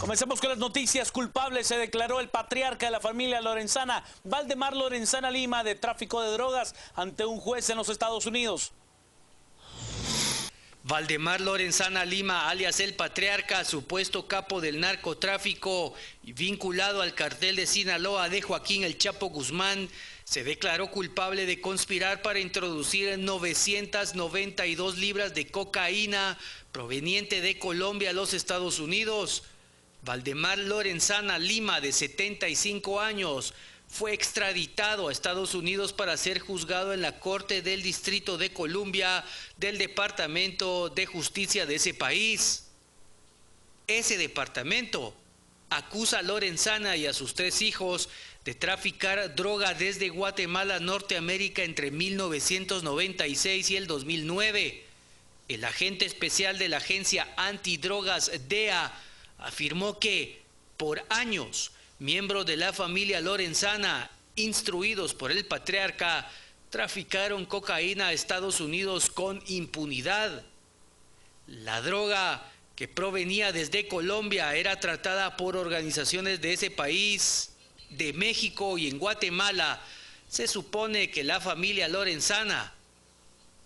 Comencemos con las noticias. Culpable se declaró el patriarca de la familia Lorenzana, Valdemar Lorenzana Lima, de tráfico de drogas ante un juez en los Estados Unidos. Valdemar Lorenzana Lima, alias el patriarca, supuesto capo del narcotráfico vinculado al cartel de Sinaloa de Joaquín El Chapo Guzmán, se declaró culpable de conspirar para introducir 992 libras de cocaína proveniente de Colombia a los Estados Unidos. Valdemar Lorenzana Lima, de 75 años, fue extraditado a Estados Unidos para ser juzgado en la Corte del Distrito de Columbia del Departamento de Justicia de ese país. Ese departamento acusa a Lorenzana y a sus 3 hijos de traficar droga desde Guatemala a Norteamérica entre 1996 y el 2009. El agente especial de la agencia antidrogas DEA afirmó que, por años, miembros de la familia Lorenzana, instruidos por el patriarca, traficaron cocaína a Estados Unidos con impunidad. La droga, que provenía desde Colombia, era tratada por organizaciones de ese país, de México y en Guatemala. Se supone que la familia Lorenzana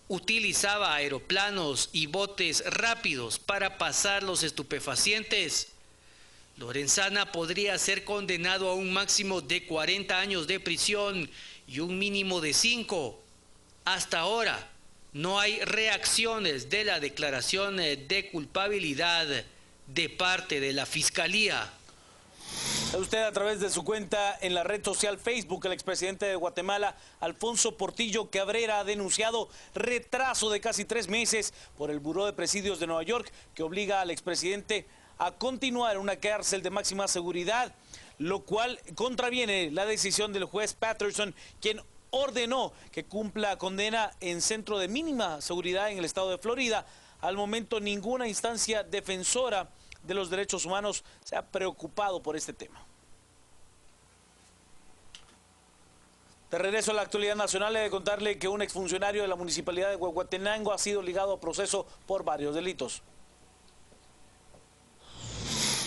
utilizaba aeroplanos y botes rápidos para pasar los estupefacientes. Lorenzana podría ser condenado a un máximo de 40 años de prisión y un mínimo de 5. Hasta ahora no hay reacciones de la declaración de culpabilidad de parte de la Fiscalía. Usted, a través de su cuenta en la red social Facebook, el expresidente de Guatemala, Alfonso Portillo Cabrera, ha denunciado retraso de casi 3 meses por el Buró de Presidios de Nueva York, que obliga al expresidente a continuar en una cárcel de máxima seguridad, lo cual contraviene la decisión del juez Patterson, quien ordenó que cumpla condena en centro de mínima seguridad en el estado de Florida. Al momento, ninguna instancia defensora de los derechos humanos se ha preocupado por este tema. De regreso a la actualidad nacional, he de contarle que un exfuncionario de la municipalidad de Huehuetenango ha sido ligado a proceso por varios delitos.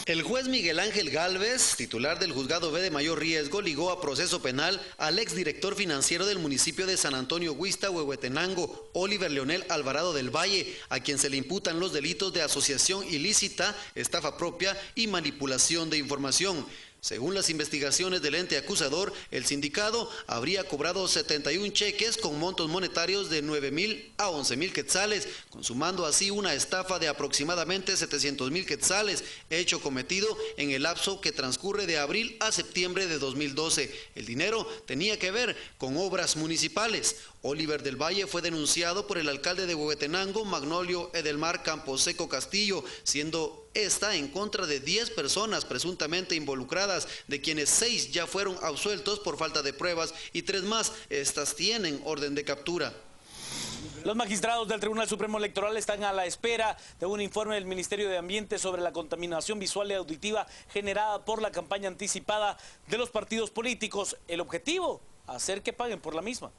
El juez Miguel Ángel Gálvez, titular del Juzgado B de Mayor Riesgo, ligó a proceso penal al exdirector financiero del municipio de San Antonio Huixta, Huehuetenango, Oliver Leonel Alvarado del Valle, a quien se le imputan los delitos de asociación ilícita, estafa propia y manipulación de información. Según las investigaciones del ente acusador, el sindicado habría cobrado 71 cheques con montos monetarios de 9,000 a 11,000 quetzales, consumando así una estafa de aproximadamente 700,000 quetzales, hecho cometido en el lapso que transcurre de abril a septiembre de 2012. El dinero tenía que ver con obras municipales. Oliver del Valle fue denunciado por el alcalde de Huehuetenango, Magnolio Edelmar Camposeco Castillo, siendo esta en contra de 10 personas presuntamente involucradas, de quienes 6 ya fueron absueltos por falta de pruebas y 3 más, estas tienen orden de captura. Los magistrados del Tribunal Supremo Electoral están a la espera de un informe del Ministerio de Ambiente sobre la contaminación visual y auditiva generada por la campaña anticipada de los partidos políticos. El objetivo, hacer que paguen por la misma.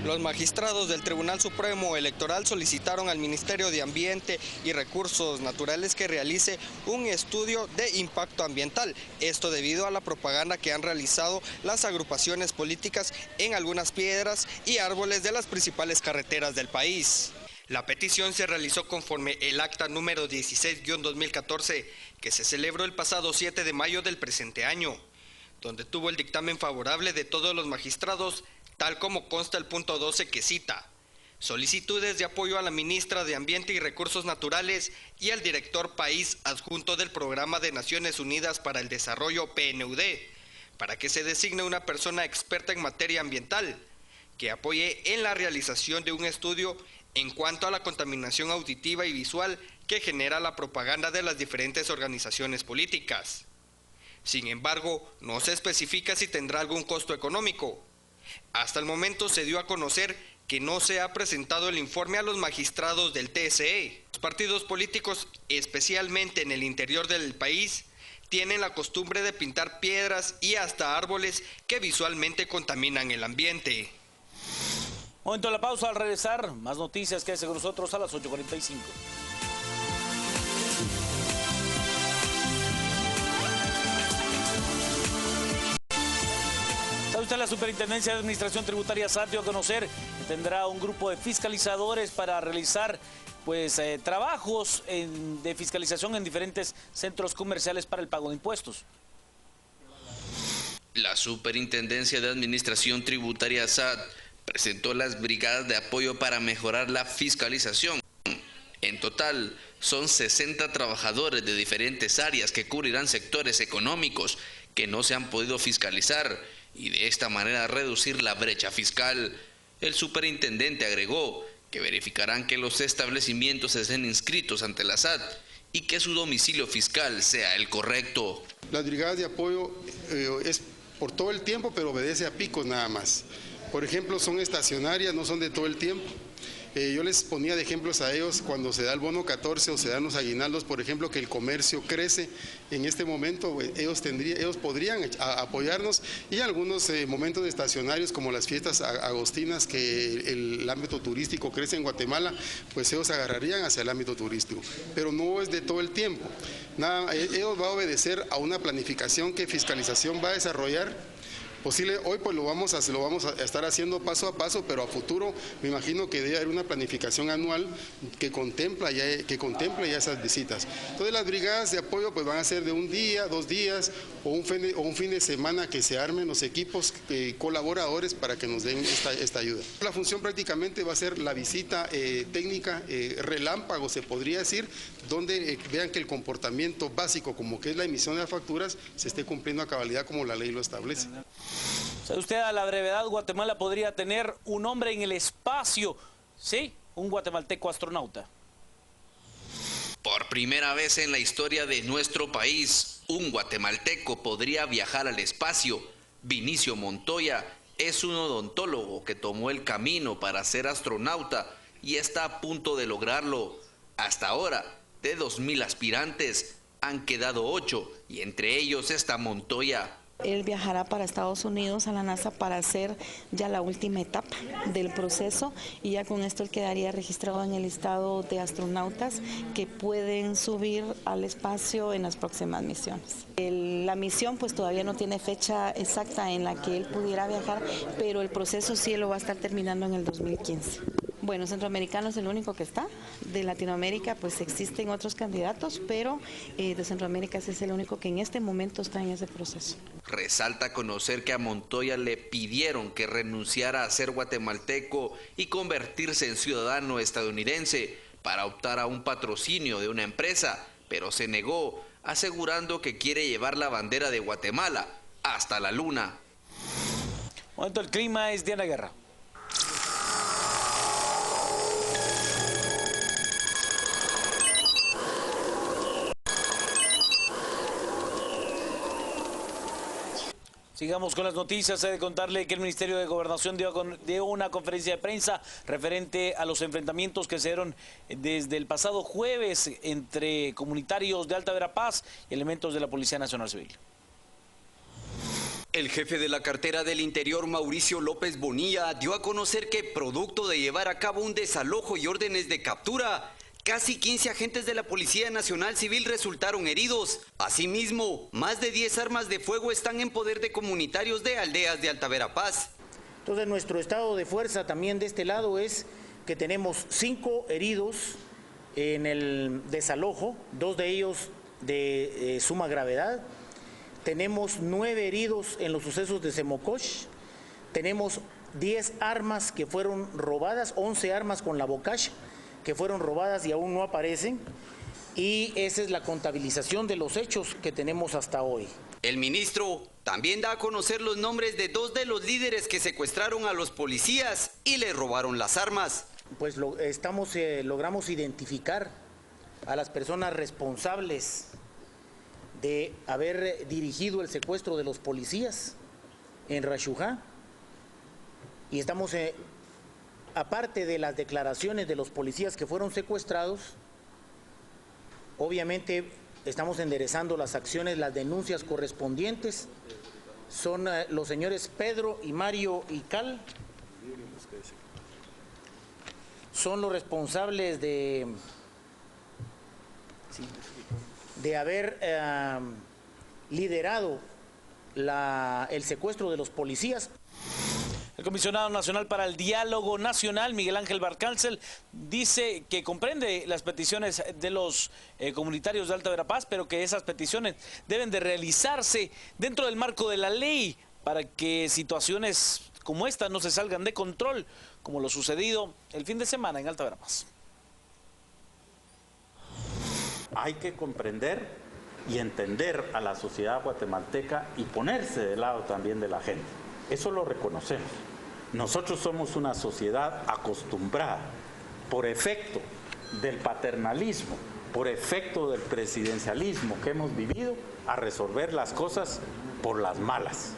Los magistrados del Tribunal Supremo Electoral solicitaron al Ministerio de Ambiente y Recursos Naturales que realice un estudio de impacto ambiental. Esto debido a la propaganda que han realizado las agrupaciones políticas en algunas piedras y árboles de las principales carreteras del país. La petición se realizó conforme el acta número 16-2014, que se celebró el pasado 7 de mayo del presente año, donde tuvo el dictamen favorable de todos los magistrados, tal como consta el punto 12 que cita: solicitudes de apoyo a la ministra de Ambiente y Recursos Naturales y al director país adjunto del Programa de Naciones Unidas para el Desarrollo PNUD, para que se designe una persona experta en materia ambiental, que apoye en la realización de un estudio en cuanto a la contaminación auditiva y visual que genera la propaganda de las diferentes organizaciones políticas. Sin embargo, no se especifica si tendrá algún costo económico. Hasta el momento se dio a conocer que no se ha presentado el informe a los magistrados del TSE. Los partidos políticos, especialmente en el interior del país, tienen la costumbre de pintar piedras y hasta árboles que visualmente contaminan el ambiente. Momento de la pausa. Al regresar, más noticias. Quédese con nosotros a las 8:45. Usted, la Superintendencia de Administración Tributaria SAT dio a conocer que tendrá un grupo de fiscalizadores para realizar trabajos de fiscalización en diferentes centros comerciales para el pago de impuestos. La Superintendencia de Administración Tributaria SAT presentó las brigadas de apoyo para mejorar la fiscalización. En total, son 60 trabajadores de diferentes áreas que cubrirán sectores económicos que no se han podido fiscalizar y de esta manera reducir la brecha fiscal. El superintendente agregó que verificarán que los establecimientos estén inscritos ante la SAT y que su domicilio fiscal sea el correcto. Las brigadas de apoyo es por todo el tiempo, pero obedece a picos nada más. Por ejemplo, son estacionarias, no son de todo el tiempo. Yo les ponía de ejemplos a ellos cuando se da el bono 14 o se dan los aguinaldos, por ejemplo, que el comercio crece. En este momento ellos podrían apoyarnos, y algunos momentos estacionarios como las fiestas agostinas, que el ámbito turístico crece en Guatemala, pues ellos agarrarían hacia el ámbito turístico. Pero no es de todo el tiempo. Ellos van a obedecer a una planificación que Fiscalización va a desarrollar. Hoy pues lo vamos a estar haciendo paso a paso, pero a futuro me imagino que debe haber una planificación anual que contemple ya esas visitas. Entonces las brigadas de apoyo pues van a ser de un día, 2 días o un fin de semana, que se armen los equipos colaboradores para que nos den esta ayuda. La función prácticamente va a ser la visita técnica relámpago, se podría decir, donde vean que el comportamiento básico, como que es la emisión de las facturas, se esté cumpliendo a cabalidad como la ley lo establece. ¿Sabe usted, a la brevedad Guatemala podría tener un hombre en el espacio? Sí, un guatemalteco astronauta. Por primera vez en la historia de nuestro país, un guatemalteco podría viajar al espacio. Vinicio Montoya es un odontólogo que tomó el camino para ser astronauta y está a punto de lograrlo. Hasta ahora, de 2,000 aspirantes, han quedado 8 y entre ellos está Montoya. Él viajará para Estados Unidos a la NASA para hacer ya la última etapa del proceso, y ya con esto él quedaría registrado en el listado de astronautas que pueden subir al espacio en las próximas misiones. La misión pues todavía no tiene fecha exacta en la que él pudiera viajar, pero el proceso sí lo va a estar terminando en el 2015. Bueno, centroamericano es el único que está. De Latinoamérica pues existen otros candidatos, pero de Centroamérica ese es el único que en este momento está en ese proceso. Resalta conocer que a Montoya le pidieron que renunciara a ser guatemalteco y convertirse en ciudadano estadounidense para optar a un patrocinio de una empresa, pero se negó, asegurando que quiere llevar la bandera de Guatemala hasta la luna. Momento, el clima es Diana Guerra. Sigamos con las noticias. He de contarle que el Ministerio de Gobernación dio una conferencia de prensa referente a los enfrentamientos que se dieron desde el pasado jueves entre comunitarios de Alta Verapaz y elementos de la Policía Nacional Civil. El jefe de la cartera del Interior, Mauricio López Bonilla, dio a conocer que, producto de llevar a cabo un desalojo y órdenes de captura, casi 15 agentes de la Policía Nacional Civil resultaron heridos. Asimismo, más de 10 armas de fuego están en poder de comunitarios de aldeas de Alta Verapaz. Entonces, nuestro estado de fuerza también de este lado es que tenemos 5 heridos en el desalojo, 2 de ellos de suma gravedad. Tenemos 9 heridos en los sucesos de Semocosh. Tenemos 10 armas que fueron robadas, 11 armas con la bocash que fueron robadas y aún no aparecen, y esa es la contabilización de los hechos que tenemos hasta hoy. El ministro también da a conocer los nombres de 2 de los líderes que secuestraron a los policías y le robaron las armas. Pues logramos identificar a las personas responsables de haber dirigido el secuestro de los policías en Rayujá, y estamos aparte de las declaraciones de los policías que fueron secuestrados, obviamente estamos enderezando las acciones, las denuncias correspondientes. Son los señores Pedro y Mario Ical, son los responsables de haber liderado el secuestro de los policías. El comisionado nacional para el diálogo nacional, Miguel Ángel Valcárcel, dice que comprende las peticiones de los comunitarios de Alta Verapaz, pero que esas peticiones deben de realizarse dentro del marco de la ley para que situaciones como esta no se salgan de control, como lo sucedido el fin de semana en Alta Verapaz. Hay que comprender y entender a la sociedad guatemalteca y ponerse del lado también de la gente. Eso lo reconocemos. Nosotros somos una sociedad acostumbrada, por efecto del paternalismo, por efecto del presidencialismo que hemos vivido, a resolver las cosas por las malas,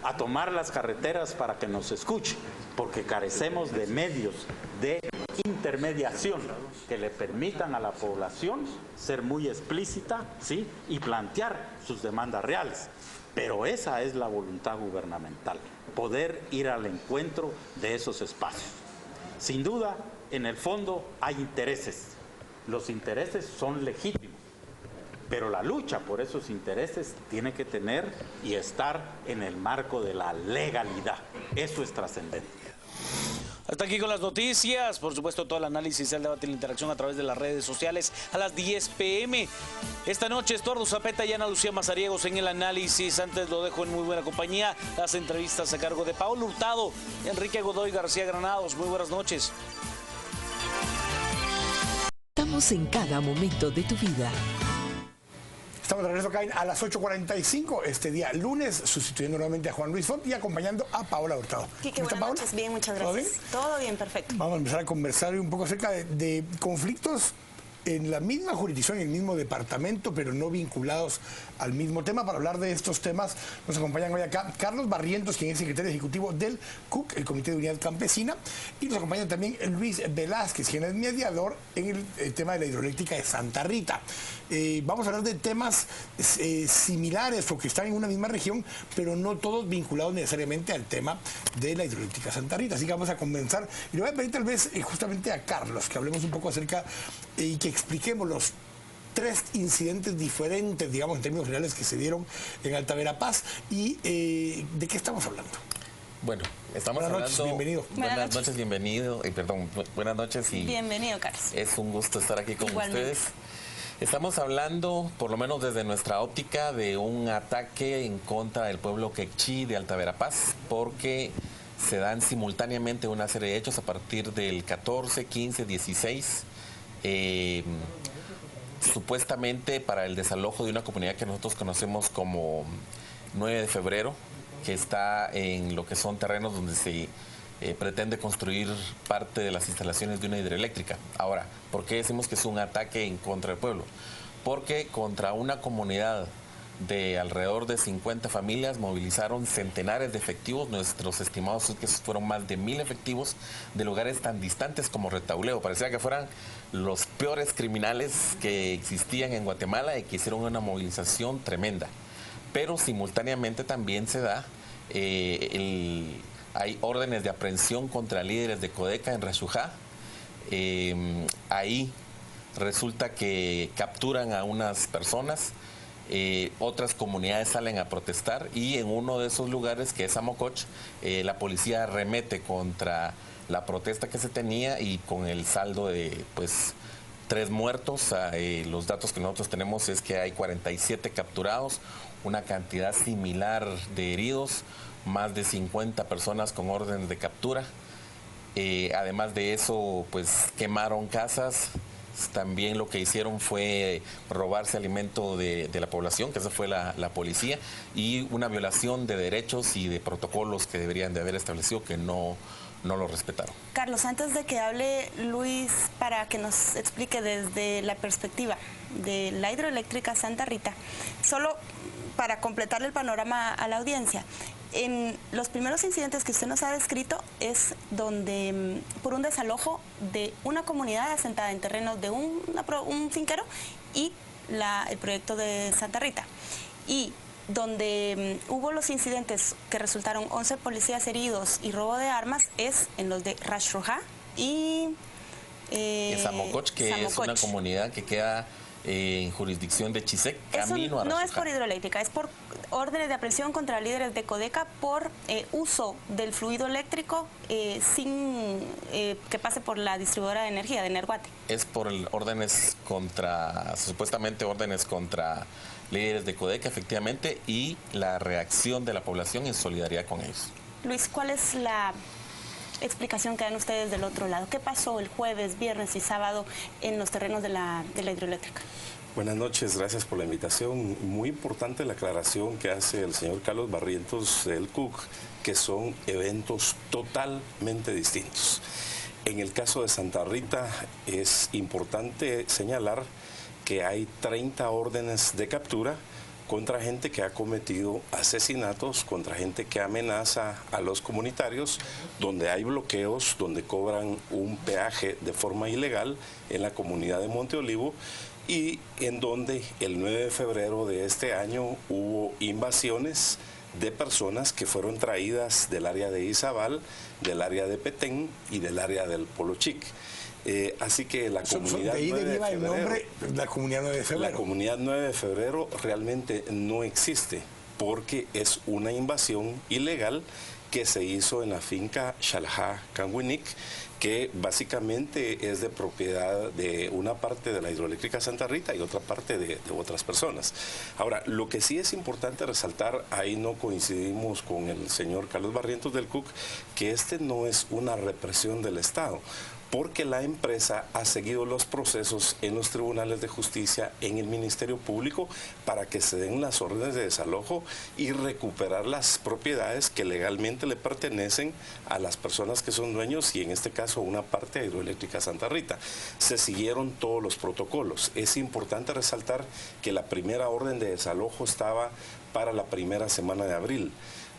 a tomar las carreteras para que nos escuchen, porque carecemos de medios de intermediación que le permitan a la población ser muy explícita, ¿sí?, y plantear sus demandas reales. Pero esa es la voluntad gubernamental, poder ir al encuentro de esos espacios. Sin duda, en el fondo hay intereses. Los intereses son legítimos, pero la lucha por esos intereses tiene que tener y estar en el marco de la legalidad. Eso es trascendente. Hasta aquí con las noticias, por supuesto todo el análisis, el debate y la interacción a través de las redes sociales a las 10 p.m. Esta noche Estuardo Zapeta y Ana Lucía Mazariegos en el análisis. Antes lo dejo en muy buena compañía, las entrevistas a cargo de Paolo Hurtado y Enrique Godoy García Granados. Muy buenas noches. Estamos en cada momento de tu vida. Estamos de regreso acá a las 8:45 este día lunes, sustituyendo nuevamente a Juan Luis Font y acompañando a Paola Hurtado. Quique, buenas noches. Bien, muchas gracias. ¿Todo bien? Perfecto. Vamos a empezar a conversar un poco acerca de conflictos en la misma jurisdicción, en el mismo departamento, pero no vinculados al mismo tema. Para hablar de estos temas nos acompañan hoy acá Carlos Barrientos, quien es secretario ejecutivo del CUC, el Comité de Unidad Campesina, y nos acompaña también Luis Velázquez, quien es mediador en el tema de la hidroeléctrica de Santa Rita. Vamos a hablar de temas similares o que están en una misma región, pero no todos vinculados necesariamente al tema de la hidroeléctrica Santa Rita. Así que vamos a comenzar. Y le voy a pedir tal vez justamente a Carlos que hablemos un poco acerca y que expliquemos los 3 incidentes diferentes, digamos, en términos generales, que se dieron en Alta Verapaz y ¿de qué estamos hablando? Bueno, estamos buenas hablando... Noches, bienvenido. Buenas noches, bienvenido. Buenas noches y... Bienvenido, Carlos. Es un gusto estar aquí con Igualmente. ustedes. Estamos hablando, por lo menos desde nuestra óptica, de un ataque en contra del pueblo quechí de Alta Verapaz, porque se dan simultáneamente una serie de hechos a partir del 14, 15, 16, supuestamente para el desalojo de una comunidad que nosotros conocemos como 9 de febrero, que está en lo que son terrenos donde se pretende construir parte de las instalaciones de una hidroeléctrica. Ahora, ¿por qué decimos que es un ataque en contra del pueblo? Porque contra una comunidad de alrededor de 50 familias movilizaron centenares de efectivos. Nuestros estimados es que fueron más de 1000 efectivos de lugares tan distantes como Retauleo. Parecía que fueran los peores criminales que existían en Guatemala y que hicieron una movilización tremenda. Pero simultáneamente también se da hay órdenes de aprehensión contra líderes de Codeca en Rayujá. Ahí resulta que capturan a unas personas, otras comunidades salen a protestar y en uno de esos lugares, que es Amococh, la policía arremete contra la protesta que se tenía y con el saldo de 3 muertos. Los datos que nosotros tenemos es que hay 47 capturados, una cantidad similar de heridos, más de 50 personas con órdenes de captura. Además de eso, quemaron casas. También lo que hicieron fue robarse alimento de la población, que esa fue la policía, y una violación de derechos y de protocolos que deberían de haber establecido que no lo respetaron. Carlos, antes de que hable Luis, para que nos explique desde la perspectiva de la hidroeléctrica Santa Rita, solo para completarle el panorama a la audiencia, en los primeros incidentes que usted nos ha descrito es donde por un desalojo de una comunidad asentada en terrenos de un finquero y el proyecto de Santa Rita, y donde hubo los incidentes que resultaron 11 policías heridos y robo de armas es en los de Rayujá y Amococh, que es una comunidad que queda en jurisdicción de Chisec, camino a Rayujá. No es por hidroeléctrica, es por órdenes de aprehensión contra líderes de Codeca por uso del fluido eléctrico sin que pase por la distribuidora de energía de Energuate. Es por supuestamente órdenes contra líderes de Codeca, efectivamente, y la reacción de la población en solidaridad con ellos. Luis, ¿cuál es la explicación que dan ustedes del otro lado? ¿Qué pasó el jueves, viernes y sábado en los terrenos de la hidroeléctrica? Buenas noches, gracias por la invitación. Muy importante la aclaración que hace el señor Carlos Barrientos del CUC, que son eventos totalmente distintos. En el caso de Santa Rita es importante señalar que hay 30 órdenes de captura contra gente que ha cometido asesinatos, contra gente que amenaza a los comunitarios, donde hay bloqueos, donde cobran un peaje de forma ilegal en la comunidad de Monte Olivo, y en donde el 9 de febrero de este año hubo invasiones de personas que fueron traídas del área de Izabal, del área de Petén y del área del Polo Chic. Así que la comunidad de ahí 9 de deriva febrero, el nombre, la comunidad 9 de febrero. La comunidad 9 de febrero realmente no existe porque es una invasión ilegal que se hizo en la finca Xalajá Canguinic, que básicamente es de propiedad de una parte de la hidroeléctrica Santa Rita y otra parte de otras personas. Ahora, lo que sí es importante resaltar, ahí no coincidimos con el señor Carlos Barrientos del CUC, que este no es una represión del Estado, porque la empresa ha seguido los procesos en los tribunales de justicia, en el Ministerio Público, para que se den las órdenes de desalojo y recuperar las propiedades que legalmente le pertenecen a las personas que son dueños, y en este caso una parte de Hidroeléctrica Santa Rita. Se siguieron todos los protocolos. Es importante resaltar que la primera orden de desalojo estaba para la primera semana de abril.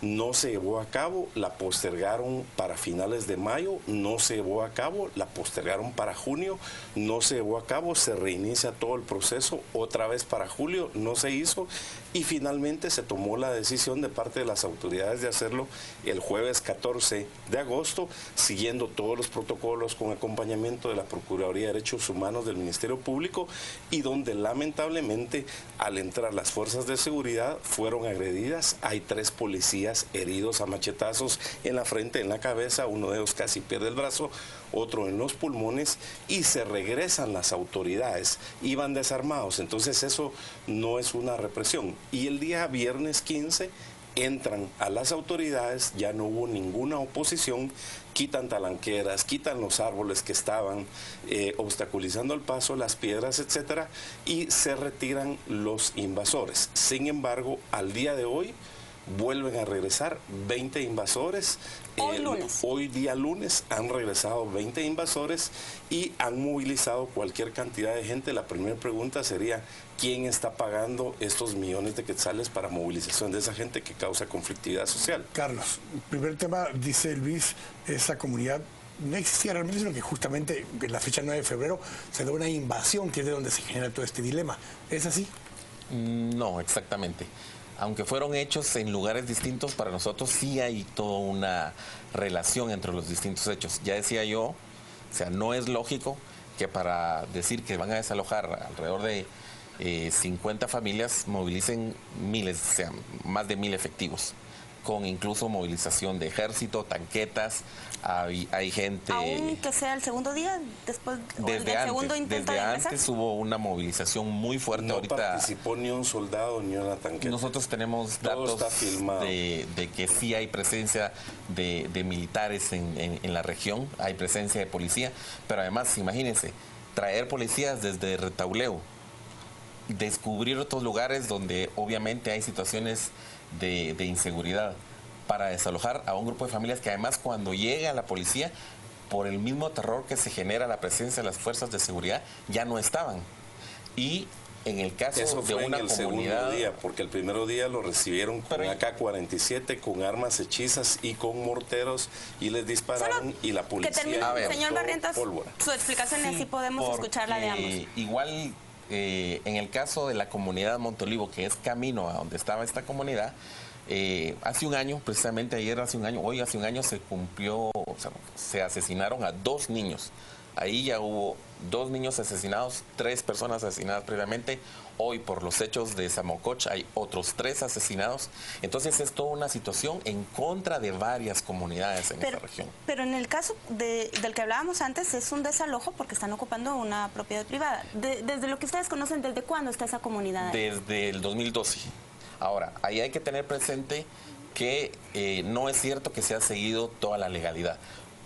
No se llevó a cabo, la postergaron para finales de mayo, no se llevó a cabo, la postergaron para junio, no se llevó a cabo, se reinicia todo el proceso, otra vez para julio, no se hizo, y finalmente se tomó la decisión de parte de las autoridades de hacerlo el jueves 14 de agosto, siguiendo todos los protocolos con acompañamiento de la Procuraduría de Derechos Humanos del Ministerio Público, y donde lamentablemente al entrar las fuerzas de seguridad fueron agredidas. Hay 3 policías heridos a machetazos en la frente, en la cabeza, uno de ellos casi pierde el brazo, otro en los pulmones, y se regresan las autoridades, iban desarmados. Entonces eso no es una represión. Y el día viernes 15 entran a las autoridades, ya no hubo ninguna oposición, quitan talanqueras, quitan los árboles que estaban obstaculizando el paso, las piedras, etcétera, y se retiran los invasores. Sin embargo, al día de hoy vuelven a regresar 20 invasores. Hoy día lunes han regresado 20 invasores y han movilizado cualquier cantidad de gente. La primera pregunta sería, ¿quién está pagando estos millones de quetzales para movilización de esa gente que causa conflictividad social? Carlos, el primer tema, dice Luis, esa comunidad no existía realmente, sino que justamente en la fecha 9 de febrero se da una invasión, que es de donde se genera todo este dilema. ¿Es así? No, exactamente. Aunque fueron hechos en lugares distintos, para nosotros sí hay toda una relación entre los distintos hechos. Ya decía yo, o sea, no es lógico que para decir que van a desalojar alrededor de 50 familias movilicen miles, o sea, más de 1000 efectivos, con incluso movilización de ejército, tanquetas, hay gente... Aunque sea el segundo día, después desde del segundo intento de ingresar. Antes hubo una movilización muy fuerte. No ahorita participó ni un soldado ni una tanqueta. Nosotros tenemos datos de que sí hay presencia de militares en la región, hay presencia de policía, pero además, imagínense, traer policías desde Retauleu, descubrir otros lugares donde obviamente hay situaciones de inseguridad, para desalojar a un grupo de familias que además cuando llega la policía, por el mismo terror que se genera la presencia de las fuerzas de seguridad, ya no estaban. Y en el caso eso de fue una en el comunidad... segundo día, porque el primer día lo recibieron con AK-47, con armas hechizas y con morteros, y les dispararon. Y la policía... Que termine, señor Barrientos, su explicación, y así podemos escucharla de ambos. Igual... en el caso de la comunidad de Monte Olivo, que es camino a donde estaba esta comunidad, hace un año, precisamente ayer hace un año, hoy hace un año se cumplió, o sea, se asesinaron a 2 niños Ahí ya hubo 2 niños asesinados, 3 personas asesinadas previamente. Hoy, por los hechos de Samococh, hay otros 3 asesinados. Entonces, es toda una situación en contra de varias comunidades en esta región. Pero en el caso del que hablábamos antes, es un desalojo porque están ocupando una propiedad privada. Desde lo que ustedes conocen, ¿desde cuándo está esa comunidad ahí? Desde el 2012. Ahora, ahí hay que tener presente que no es cierto que se ha seguido toda la legalidad,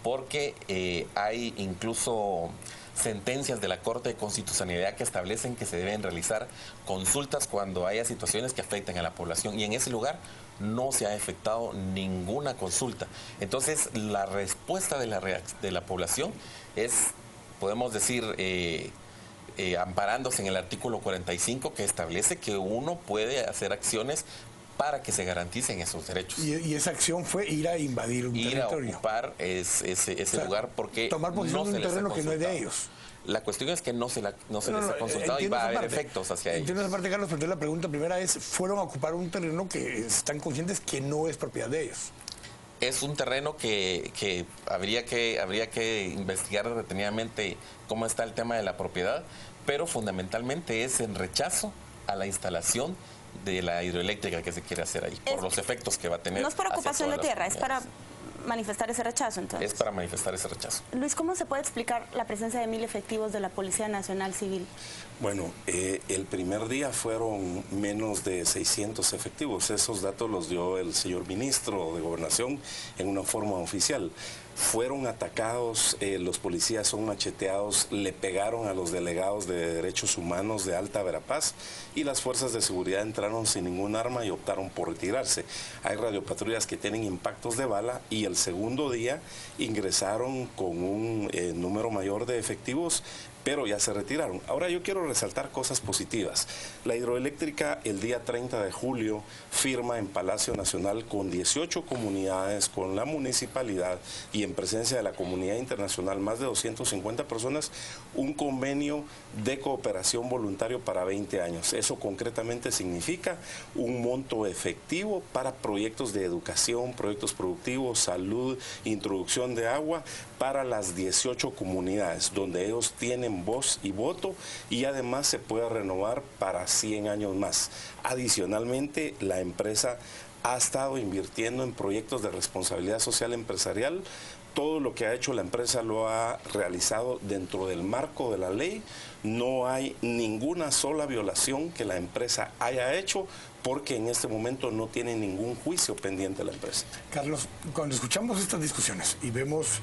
porque hay incluso sentencias de la Corte de Constitucionalidad que establecen que se deben realizar consultas cuando haya situaciones que afecten a la población, y en ese lugar no se ha efectuado ninguna consulta. Entonces, la respuesta de la población es, podemos decir, amparándose en el artículo 45, que establece que uno puede hacer acciones para que se garanticen esos derechos. Y esa acción fue ir a invadir un territorio. Ir a ocupar ese lugar porque tomar posesión de un terreno que no es de ellos. La cuestión es que no se les ha consultado y va a haber efectos hacia ellos. Entiendo esa parte, Carlos, pero la pregunta primera es, ¿fueron a ocupar un terreno que están conscientes que no es propiedad de ellos? Es un terreno que habría que investigar detenidamente cómo está el tema de la propiedad, pero fundamentalmente es en rechazo a la instalación de la hidroeléctrica que se quiere hacer ahí, por los efectos que va a tener. No es por ocupación de tierra, es para manifestar ese rechazo, entonces. Es para manifestar ese rechazo. Luis, ¿cómo se puede explicar la presencia de 1000 efectivos de la Policía Nacional Civil? Bueno, el primer día fueron menos de 600 efectivos. Esos datos los dio el señor ministro de Gobernación en una forma oficial. Fueron atacados, los policías son macheteados, le pegaron a los delegados de Derechos Humanos de Alta Verapaz y las fuerzas de seguridad entraron sin ningún arma y optaron por retirarse. Hay radiopatrullas que tienen impactos de bala y el segundo día ingresaron con un número mayor de efectivos, pero ya se retiraron. Ahora yo quiero resaltar cosas positivas. La hidroeléctrica el día 30 de julio firma en Palacio Nacional con 18 comunidades, con la municipalidad y en presencia de la comunidad internacional, más de 250 personas, un convenio de cooperación voluntario para 20 años. Eso concretamente significa un monto efectivo para proyectos de educación, proyectos productivos, salud, introducción de agua para las 18 comunidades, donde ellos tienen voz y voto, y además se puede renovar para 100 años más. Adicionalmente, la empresa ha estado invirtiendo en proyectos de responsabilidad social empresarial. Todo lo que ha hecho la empresa lo ha realizado dentro del marco de la ley. No hay ninguna sola violación que la empresa haya hecho, porque en este momento no tiene ningún juicio pendiente la empresa. Carlos, cuando escuchamos estas discusiones y vemos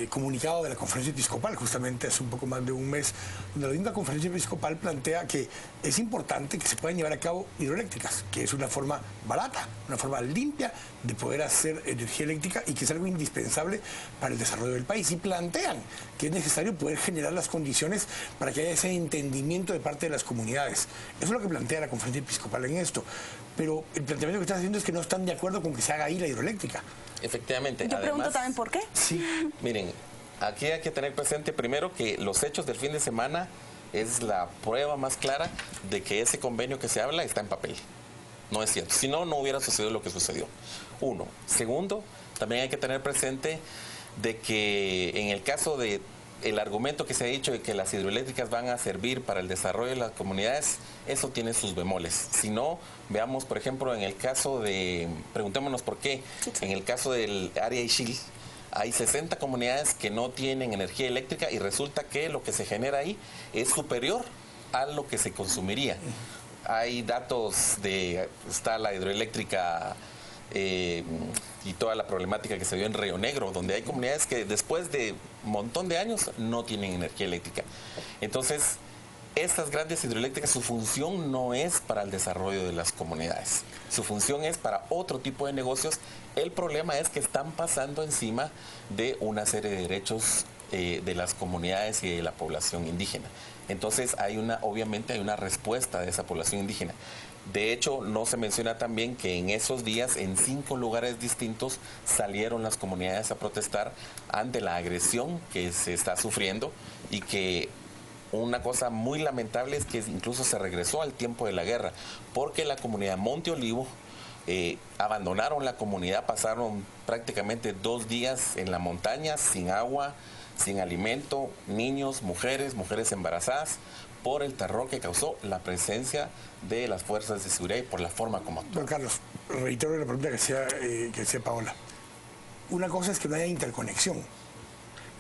comunicado de la Conferencia Episcopal, justamente hace un poco más de un mes, donde la misma Conferencia Episcopal plantea que es importante que se puedan llevar a cabo hidroeléctricas, que es una forma barata, una forma limpia de poder hacer energía eléctrica y que es algo indispensable para el desarrollo del país. Y plantean que es necesario poder generar las condiciones para que haya ese entendimiento de parte de las comunidades. Eso es lo que plantea la Conferencia Episcopal en esto. Pero el planteamiento que están haciendo es que no están de acuerdo con que se haga ahí la hidroeléctrica. Efectivamente. Yo pregunto también por qué. Sí. Miren, aquí hay que tener presente primero que los hechos del fin de semana es la prueba más clara de que ese convenio que se habla está en papel. No es cierto. Si no, no hubiera sucedido lo que sucedió. Uno. Segundo, también hay que tener presente de que en el caso de el argumento que se ha dicho de que las hidroeléctricas van a servir para el desarrollo de las comunidades, eso tiene sus bemoles. Si no, veamos, por ejemplo, en el caso de, preguntémonos por qué, en el caso del área Ixil, hay 60 comunidades que no tienen energía eléctrica y resulta que lo que se genera ahí es superior a lo que se consumiría. Hay datos está la hidroeléctrica y toda la problemática que se vio en Río Negro, donde hay comunidades que después de un montón de años no tienen energía eléctrica. Entonces, estas grandes hidroeléctricas, su función no es para el desarrollo de las comunidades, su función es para otro tipo de negocios. El problema es que están pasando encima de una serie de derechos de las comunidades y de la población indígena. Entonces, obviamente hay una respuesta de esa población indígena. De hecho, no se menciona también que en esos días, en 5 lugares distintos, salieron las comunidades a protestar ante la agresión que se está sufriendo, y que una cosa muy lamentable es que incluso se regresó al tiempo de la guerra, porque la comunidad Monte Olivo abandonaron la comunidad, pasaron prácticamente 2 días en la montaña, sin agua, sin alimento, niños, mujeres embarazadas, por el terror que causó la presencia de las fuerzas de seguridad y por la forma como actuó. Don Carlos, reitero la pregunta que hacía Paola. Una cosa es que no haya interconexión,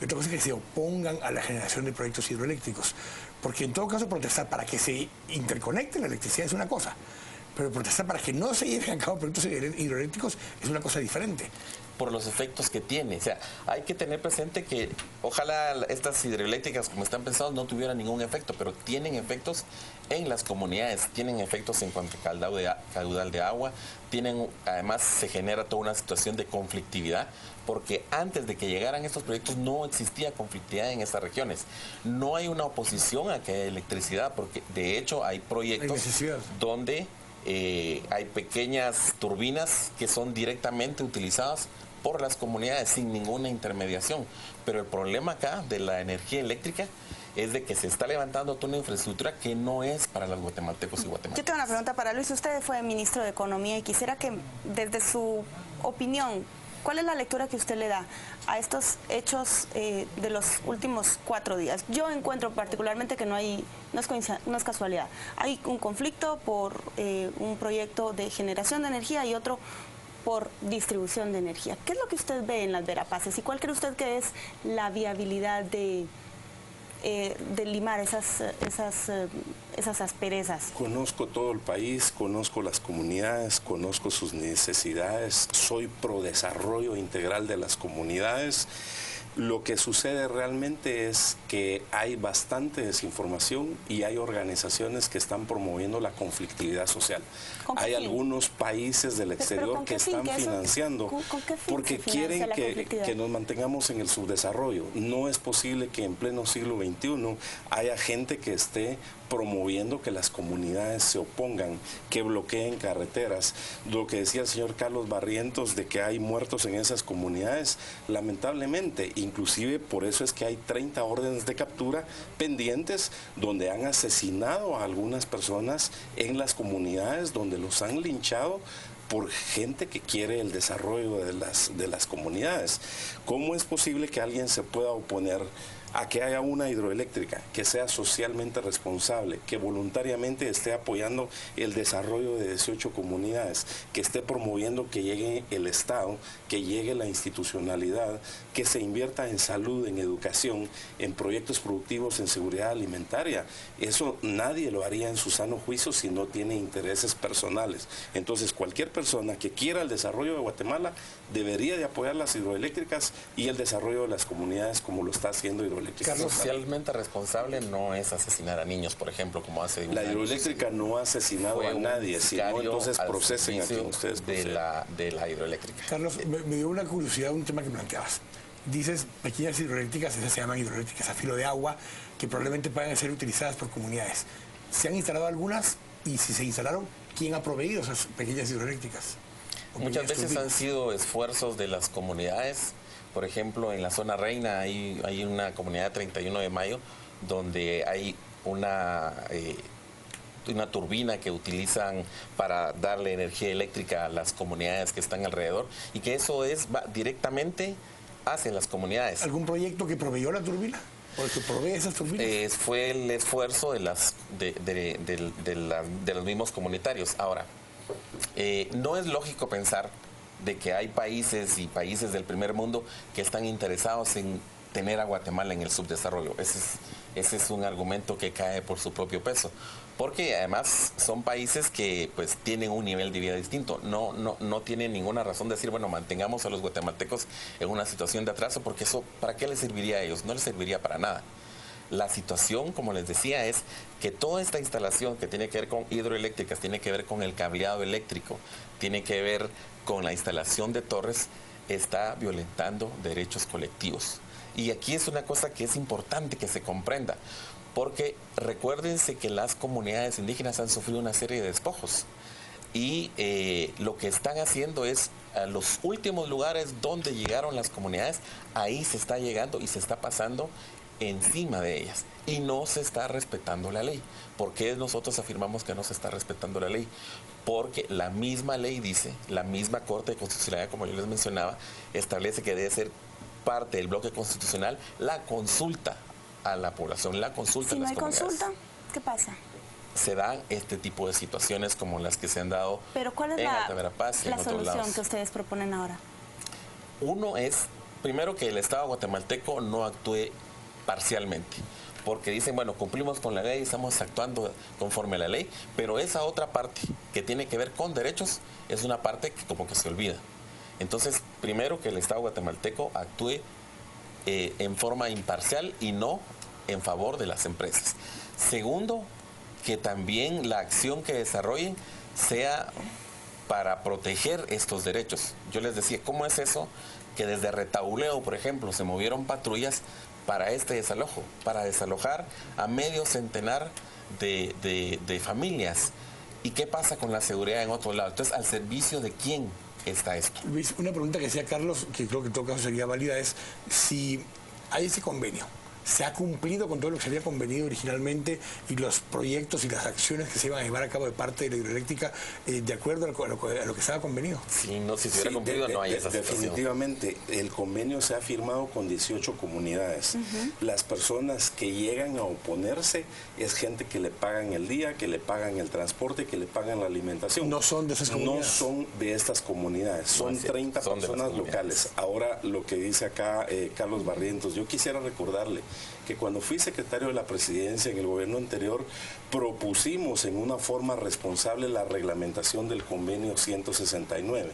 y otra cosa es que se opongan a la generación de proyectos hidroeléctricos, porque en todo caso protestar para que se interconecte la electricidad es una cosa, pero protestar para que no se lleven a cabo proyectos hidroeléctricos es una cosa diferente. Por los efectos que tiene. O sea, hay que tener presente que ojalá estas hidroeléctricas como están pensadas no tuvieran ningún efecto, pero tienen efectos en las comunidades, tienen efectos en cuanto a caudal de agua, además se genera toda una situación de conflictividad, porque antes de que llegaran estos proyectos no existía conflictividad en estas regiones. No hay una oposición a que haya electricidad, porque de hecho hay proyectos donde hay pequeñas turbinas que son directamente utilizadas por las comunidades sin ninguna intermediación. Pero el problema acá de la energía eléctrica es de que se está levantando toda una infraestructura que no es para los guatemaltecos y guatemaltecas. Yo tengo una pregunta para Luis. Usted fue ministro de Economía y quisiera que, desde su opinión, ¿cuál es la lectura que usted le da a estos hechos de los últimos 4 días? Yo encuentro particularmente que no es casualidad. Hay un conflicto por un proyecto de generación de energía y otro por distribución de energía. ¿Qué es lo que usted ve en las Verapaces y cuál cree usted que es la viabilidad de limar esas asperezas? Conozco todo el país, conozco las comunidades, conozco sus necesidades, soy pro desarrollo integral de las comunidades. Lo que sucede realmente es que hay bastante desinformación y hay organizaciones que están promoviendo la conflictividad social. Hay algunos países del exterior que están financiando porque quieren que nos mantengamos en el subdesarrollo. No es posible que en pleno siglo XXI haya gente que esté promoviendo que las comunidades se opongan, que bloqueen carreteras. Lo que decía el señor Carlos Barrientos de que hay muertos en esas comunidades, lamentablemente, inclusive por eso es que hay 30 órdenes de captura pendientes donde han asesinado a algunas personas en las comunidades, donde los han linchado por gente que quiere el desarrollo de las comunidades. ¿Cómo es posible que alguien se pueda oponer a que haya una hidroeléctrica que sea socialmente responsable, que voluntariamente esté apoyando el desarrollo de 18 comunidades, que esté promoviendo que llegue el Estado, que llegue la institucionalidad, que se invierta en salud, en educación, en proyectos productivos, en seguridad alimentaria? Eso nadie lo haría en su sano juicio si no tiene intereses personales. Entonces, cualquier persona que quiera el desarrollo de Guatemala debería de apoyar las hidroeléctricas y el desarrollo de las comunidades como lo está haciendo Hidroeléctrica. Carlos, socialmente responsable no es asesinar a niños, por ejemplo, como hace la hidroeléctrica no ha asesinado a nadie, sino entonces procesen a quien ustedes de la hidroeléctrica. Carlos, me dio una curiosidad un tema que planteabas. Dices pequeñas hidroeléctricas, esas se llaman hidroeléctricas a filo de agua, que probablemente puedan ser utilizadas por comunidades. ¿Se han instalado algunas? Y si se instalaron, ¿quién ha proveído esas pequeñas hidroeléctricas? Muchas veces han sido esfuerzos de las comunidades. Por ejemplo, en la zona Reina hay una comunidad de 31 de mayo donde hay una turbina que utilizan para darle energía eléctrica a las comunidades que están alrededor y que eso va directamente hacia las comunidades. ¿Algún proyecto que proveyó la turbina? ¿O que provee esas turbinas? Fue el esfuerzo de los mismos comunitarios. Ahora, no es lógico pensar de que hay países y países del primer mundo que están interesados en tener a Guatemala en el subdesarrollo. Ese es un argumento que cae por su propio peso, porque además son países que pues tienen un nivel de vida distinto. No tienen ninguna razón de decir, bueno, mantengamos a los guatemaltecos en una situación de atraso, porque eso, ¿para qué les serviría a ellos? No les serviría para nada. La situación, como les decía, es que toda esta instalación que tiene que ver con hidroeléctricas, tiene que ver con el cableado eléctrico, tiene que ver con la instalación de torres, está violentando derechos colectivos. Y aquí es una cosa que es importante que se comprenda, porque recuérdense que las comunidades indígenas han sufrido una serie de despojos. Y lo que están haciendo es, a los últimos lugares donde llegaron las comunidades, ahí se está llegando y se está pasando encima de ellas y no se está respetando la ley. ¿Por qué nosotros afirmamos que no se está respetando la ley? Porque la misma ley dice, la misma Corte de Constitucionalidad, como yo les mencionaba, establece que debe ser parte del bloque constitucional la consulta a la población, la consulta a las comunidades. Si no hay consulta, ¿qué pasa? Se dan este tipo de situaciones como las que se han dado. Pero ¿cuál es en Alta Verapaz y en la otros solución lados. que ustedes proponen ahora? Uno es, primero, que el Estado guatemalteco no actúe parcialmente, porque dicen, bueno, cumplimos con la ley, estamos actuando conforme a la ley, pero esa otra parte que tiene que ver con derechos es una parte que como que se olvida. Entonces, primero, que el Estado guatemalteco actúe en forma imparcial y no en favor de las empresas. Segundo, que también la acción que desarrollen sea para proteger estos derechos. Yo les decía, ¿cómo es eso? Que desde Retauleo, por ejemplo, se movieron patrullas para este desalojo, para desalojar a medio centenar de familias. ¿Y qué pasa con la seguridad en otro lado? Entonces, ¿al servicio de quién está esto? Luis, una pregunta que decía Carlos, que creo que en todo caso sería válida, es si hay ese convenio. ¿Se ha cumplido con todo lo que se había convenido originalmente y los proyectos y las acciones que se iban a llevar a cabo de parte de la hidroeléctrica de acuerdo a lo que estaba convenido? Sí, no, si se hubiera cumplido no hay esa situación. Definitivamente, el convenio se ha firmado con 18 comunidades. Las personas que llegan a oponerse es gente que le pagan el día, que le pagan el transporte, que le pagan la alimentación. No son de esas comunidades. No son de estas comunidades, son 30 personas locales. Ahora, lo que dice acá Carlos Barrientos, yo quisiera recordarle que cuando fui secretario de la presidencia en el gobierno anterior, propusimos en una forma responsable la reglamentación del convenio 169.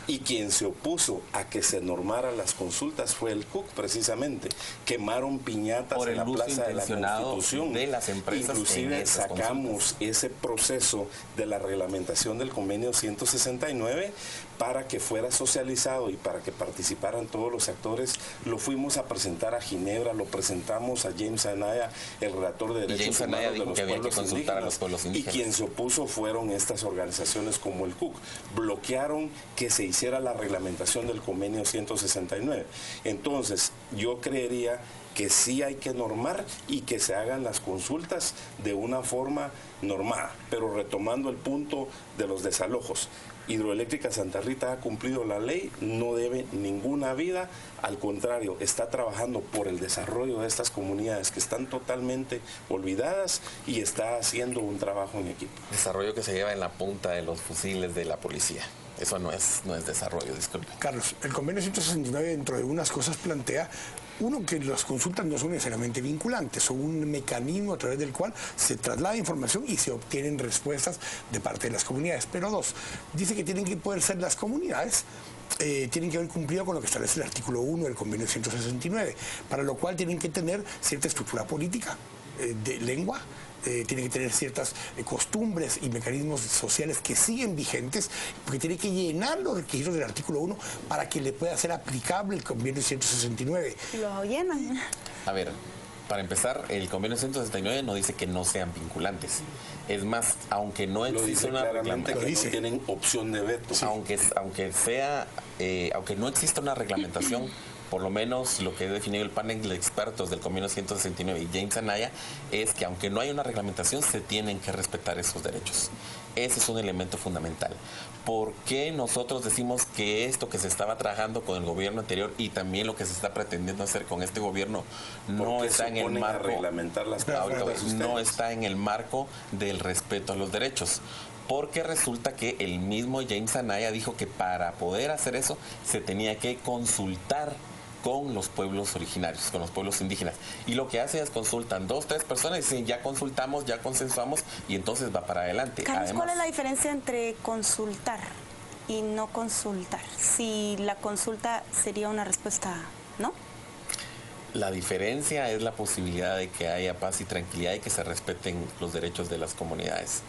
Y quien se opuso a que se normaran las consultas fue el CUC, precisamente. Quemaron piñatas en la Plaza de la Constitución. De las empresas. Inclusive sacamos ese proceso de la reglamentación del convenio 169 para que fuera socializado y para que participaran todos los actores. Lo fuimos a presentar a Ginebra, lo presentamos a James Anaya, el relator de derechos humanos de los pueblos indígenas. Y quien se opuso fueron estas organizaciones como el CUC. Bloquearon que se hiciera la reglamentación del convenio 169. Entonces, yo creería que sí hay que normar y que se hagan las consultas de una forma normada, pero retomando el punto de los desalojos. Hidroeléctrica Santa Rita ha cumplido la ley, no debe ninguna vida, al contrario, está trabajando por el desarrollo de estas comunidades que están totalmente olvidadas y está haciendo un trabajo en equipo. Desarrollo que se lleva en la punta de los fusiles de la policía. Eso no es desarrollo, disculpe. Carlos, el convenio 169 dentro de unas cosas plantea, uno, que las consultas no son necesariamente vinculantes, son un mecanismo a través del cual se traslada información y se obtienen respuestas de parte de las comunidades. Pero dos, dice que tienen que poder ser las comunidades, tienen que haber cumplido con lo que establece el artículo 1 del convenio 169, para lo cual tienen que tener cierta estructura política, de lengua, tiene que tener ciertas costumbres y mecanismos sociales que siguen vigentes, porque tiene que llenar los requisitos del artículo 1 para que le pueda ser aplicable el convenio 169. Lo llenan. A ver, para empezar, el convenio 169 no dice que no sean vinculantes. Es más, aunque no existe una reglamentación, no tienen opción de veto. Aunque no exista una reglamentación, por lo menos lo que ha definido el panel de expertos del convenio 169 y James Anaya es que aunque no hay una reglamentación, se tienen que respetar esos derechos. Ese es un elemento fundamental. ¿Por qué nosotros decimos que esto que se estaba trabajando con el gobierno anterior y también lo que se está pretendiendo hacer con este gobierno no está en el marco, no está en el marco del respeto a los derechos? Porque resulta que el mismo James Anaya dijo que para poder hacer eso se tenía que consultar con los pueblos originarios, con los pueblos indígenas. Y lo que hacen es consultan 2, 3 personas y dicen ya consultamos, ya consensuamos y entonces va para adelante. Carlos, Además, ¿cuál es la diferencia entre consultar y no consultar? Si la consulta sería una respuesta, ¿no? La diferencia es la posibilidad de que haya paz y tranquilidad y que se respeten los derechos de las comunidades.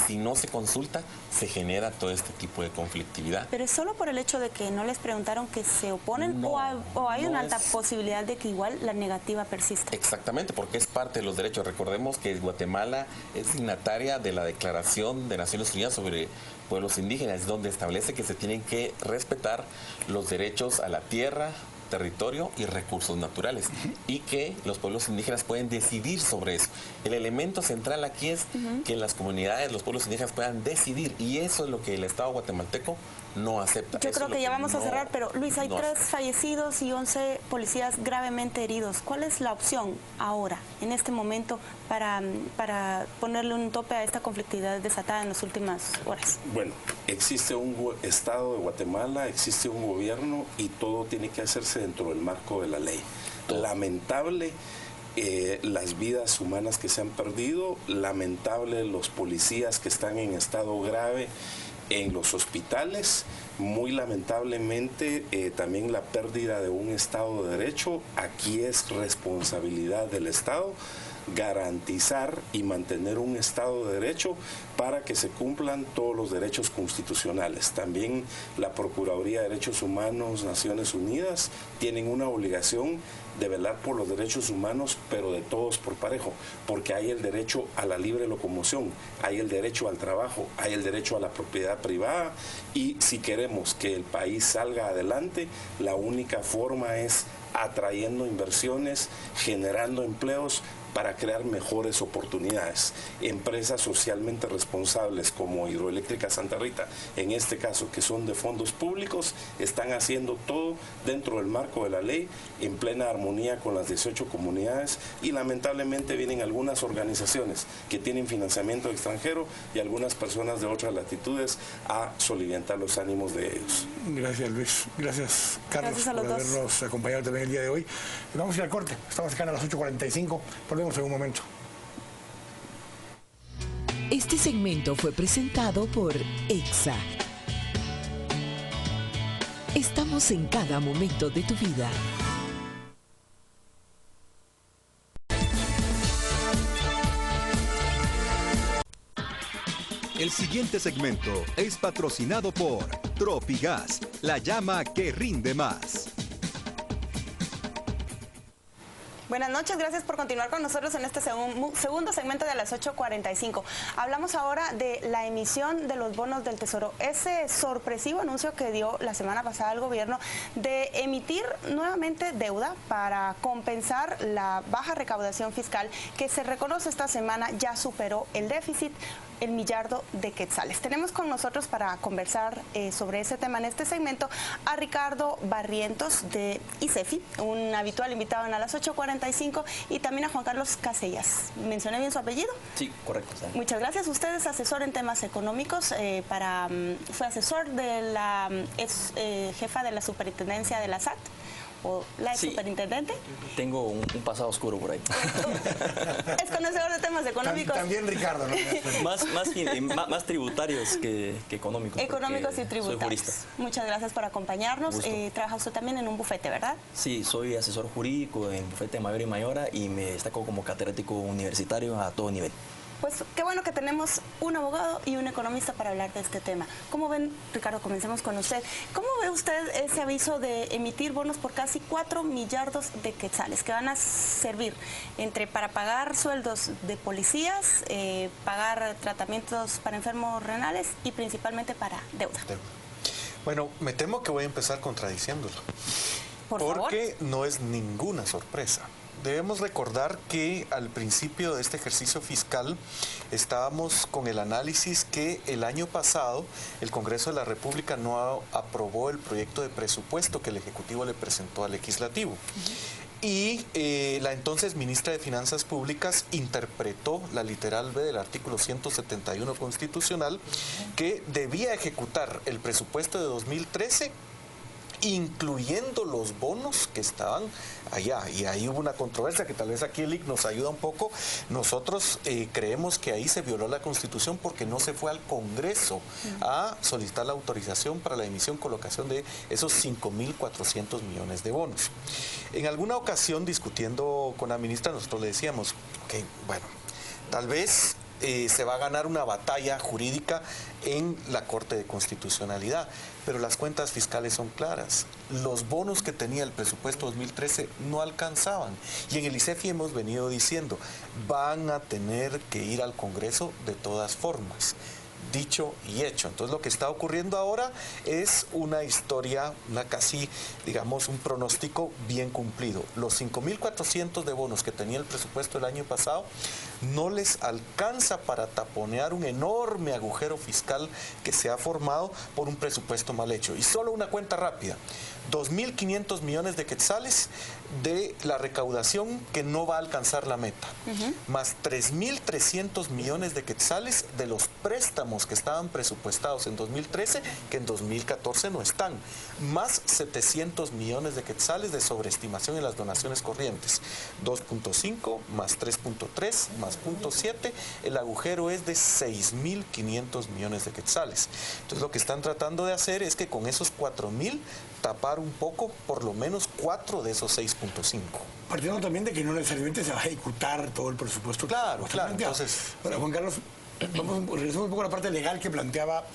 Si no se consulta, se genera todo este tipo de conflictividad. ¿Pero es solo por el hecho de que no les preguntaron que se oponen o hay una alta posibilidad de que igual la negativa persista? Exactamente, porque es parte de los derechos. Recordemos que Guatemala es signataria de la Declaración de Naciones Unidas sobre Pueblos Indígenas, donde establece que se tienen que respetar los derechos a la tierra, territorio y recursos naturales, y que los pueblos indígenas pueden decidir sobre eso. El elemento central aquí es que las comunidades, los pueblos indígenas puedan decidir, y eso es lo que el Estado guatemalteco no acepta. Yo creo que ya vamos a cerrar, pero Luis, hay 3 fallecidos y 11 policías gravemente heridos. ¿Cuál es la opción ahora, en este momento, para ponerle un tope a esta conflictividad desatada en las últimas horas? Bueno, existe un Estado de Guatemala, existe un gobierno y todo tiene que hacerse dentro del marco de la ley. Lamentable las vidas humanas que se han perdido, lamentable los policías que están en estado grave en los hospitales, muy lamentablemente también la pérdida de un Estado de Derecho. Aquí es responsabilidad del Estado garantizar y mantener un Estado de Derecho para que se cumplan todos los derechos constitucionales. También la Procuraduría de Derechos Humanos, Naciones Unidas, tienen una obligación de velar por los derechos humanos, pero de todos por parejo, porque hay el derecho a la libre locomoción, hay el derecho al trabajo, hay el derecho a la propiedad privada, y si queremos que el país salga adelante, la única forma es atrayendo inversiones, generando empleos, para crear mejores oportunidades. Empresas socialmente responsables como Hidroeléctrica Santa Rita, en este caso, que son de fondos públicos, están haciendo todo dentro del marco de la ley, en plena armonía con las 18 comunidades, y lamentablemente vienen algunas organizaciones que tienen financiamiento extranjero y algunas personas de otras latitudes a soliviantar los ánimos de ellos. Gracias, Luis. Gracias, Carlos, gracias por habernos acompañado también el día de hoy. Y vamos a ir al corte. Estamos acá a las 8:45. Volvemos en un momento. Este segmento fue presentado por EXA. Estamos en cada momento de tu vida. El siguiente segmento es patrocinado por Tropigas, la llama que rinde más. Buenas noches, gracias por continuar con nosotros en este segundo segmento de las 8:45. Hablamos ahora de la emisión de los bonos del Tesoro. Ese sorpresivo anuncio que dio la semana pasada el gobierno de emitir nuevamente deuda para compensar la baja recaudación fiscal que se reconoce esta semana ya superó el déficit, el millardo de quetzales. Tenemos con nosotros para conversar sobre ese tema en este segmento a Ricardo Barrientos de ICEFI, un habitual invitado en a las 8:45, y también a Juan Carlos Casellas. ¿Mencioné bien su apellido? Sí, correcto. ¿Sí? Muchas gracias. Usted es asesor en temas económicos, fue asesor de la jefa de la superintendencia de la SAT. ¿O la superintendente? Tengo un pasado oscuro por ahí. Es conocedor de temas económicos. También Ricardo, ¿no? más tributarios que económicos. Económicos y tributarios. Soy jurista. Muchas gracias por acompañarnos. Trabaja usted también en un bufete, ¿verdad? Sí, soy asesor jurídico en bufete mayor y mayora y me destaco como catedrático universitario a todo nivel. Pues qué bueno que tenemos un abogado y un economista para hablar de este tema. ¿Cómo ven, Ricardo? Comencemos con usted. ¿Cómo ve usted ese aviso de emitir bonos por casi 4 millardos de quetzales que van a servir para pagar sueldos de policías, pagar tratamientos para enfermos renales y principalmente para deuda? Bueno, me temo que voy a empezar contradiciéndolo. Porque no es ninguna sorpresa. Debemos recordar que al principio de este ejercicio fiscal estábamos con el análisis que el año pasado el Congreso de la República no aprobó el proyecto de presupuesto que el Ejecutivo le presentó al Legislativo. Y la entonces ministra de Finanzas Públicas interpretó la literal B del artículo 171 constitucional que debía ejecutar el presupuesto de 2013 incluyendo los bonos que estaban allá. Y ahí hubo una controversia que tal vez aquí el IC nos ayuda un poco. Nosotros creemos que ahí se violó la Constitución porque no se fue al Congreso a solicitar la autorización para la emisión, colocación de esos 5.400 millones de bonos. En alguna ocasión, discutiendo con la ministra, nosotros le decíamos que, bueno, tal vez se va a ganar una batalla jurídica en la Corte de Constitucionalidad, pero las cuentas fiscales son claras. Los bonos que tenía el presupuesto 2013 no alcanzaban. Y en el ICEFI hemos venido diciendo, van a tener que ir al Congreso de todas formas. dicho y hecho. Entonces lo que está ocurriendo ahora es una historia, casi, digamos, un pronóstico bien cumplido. Los 5.400 de bonos que tenía el presupuesto el año pasado no les alcanza para taponear un enorme agujero fiscal que se ha formado por un presupuesto mal hecho. Y solo una cuenta rápida: 2.500 millones de quetzales de la recaudación que no va a alcanzar la meta, más 3.300 millones de quetzales de los préstamos que estaban presupuestados en 2013 que en 2014 no están, más 700 millones de quetzales de sobreestimación en las donaciones corrientes, 2.5 más 3.3 más 0.7, el agujero es de 6.500 millones de quetzales. Entonces lo que están tratando de hacer es que con esos 4.000 tapar un poco, por lo menos 4 de esos 6.5. Partiendo también de que no necesariamente se va a ejecutar todo el presupuesto. Claro, claro. Entonces, bueno, Juan Carlos, regresemos un poco a la parte legal que planteaba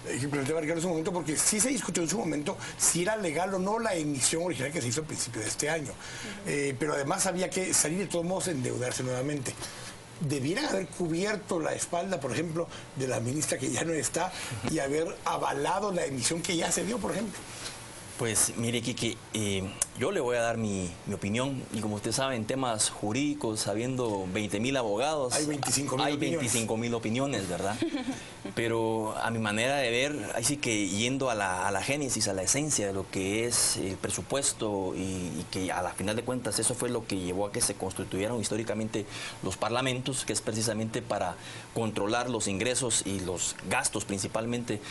Ricardo en su momento, porque sí se discutió en su momento si era legal o no la emisión original que se hizo al principio de este año. Pero además había que salir de todos modos a endeudarse nuevamente. Debieran haber cubierto la espalda, por ejemplo, de la ministra que ya no está y haber avalado la emisión que ya se dio, por ejemplo. Pues mire, Quique, yo le voy a dar mi opinión, y como usted sabe, en temas jurídicos, habiendo 20.000 abogados, hay 25.000 opiniones, ¿verdad? Pero a mi manera de ver, ahí sí que yendo a la génesis, a la esencia de lo que es el presupuesto, y que a la final de cuentas eso fue lo que llevó a que se constituyeran históricamente los parlamentos, que es precisamente para controlar los ingresos y los gastos principalmente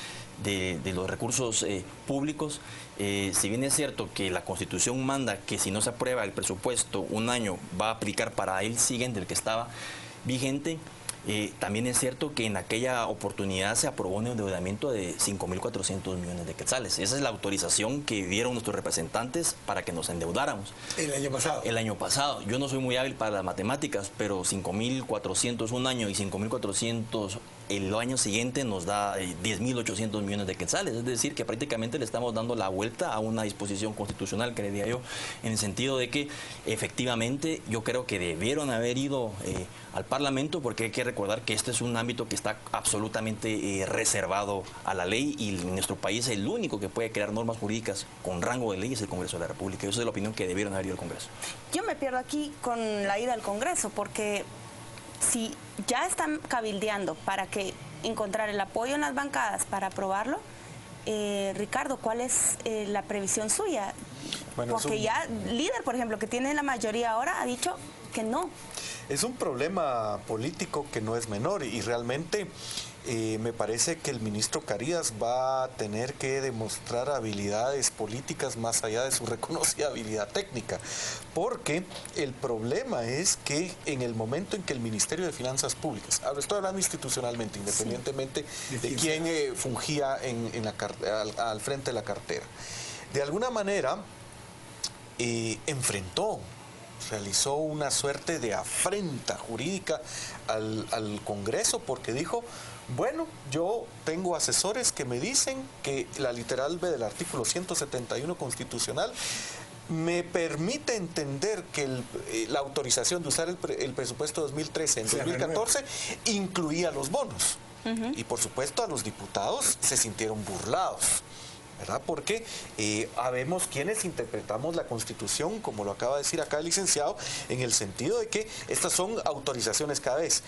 de los recursos públicos. Si bien es cierto que la Constitución manda que si no se aprueba el presupuesto un año va a aplicar para el siguiente, el que estaba vigente, también es cierto que en aquella oportunidad se aprobó un endeudamiento de 5.400 millones de quetzales. Esa es la autorización que dieron nuestros representantes para que nos endeudáramos. ¿El año pasado? El año pasado. Yo no soy muy hábil para las matemáticas, pero 5.400 un año y 5.400 el año siguiente nos da 10.800 millones de quetzales. Es decir, que prácticamente le estamos dando la vuelta a una disposición constitucional, creería yo, en el sentido de que efectivamente yo creo que debieron haber ido al Parlamento, porque hay que recordar que este es un ámbito que está absolutamente reservado a la ley, y en nuestro país el único que puede crear normas jurídicas con rango de ley es el Congreso de la República. Yo soy de la opinión que debieron haber ido al Congreso. Yo me pierdo aquí con la ida al Congreso, porque si ya están cabildeando para que encontrar el apoyo en las bancadas para aprobarlo, Ricardo, ¿cuál es la previsión suya? Bueno, porque ya líder, por ejemplo, que tiene la mayoría ahora, ha dicho que no. Es un problema político que no es menor, y realmente me parece que el ministro Carías va a tener que demostrar habilidades políticas más allá de su reconocida habilidad técnica, porque el problema es que en el momento en que el Ministerio de Finanzas Públicas, ahora estoy hablando institucionalmente, independientemente de quién fungía al frente de la cartera, de alguna manera realizó una suerte de afrenta jurídica al Congreso, porque dijo: bueno, yo tengo asesores que me dicen que la literal B del artículo 171 constitucional me permite entender que la autorización de usar el presupuesto 2013 en 2014 incluía los bonos. Y por supuesto a los diputados se sintieron burlados, ¿verdad? Porque habemos quienes interpretamos la Constitución, como lo acaba de decir acá el licenciado, en el sentido de que estas son autorizaciones cada vez.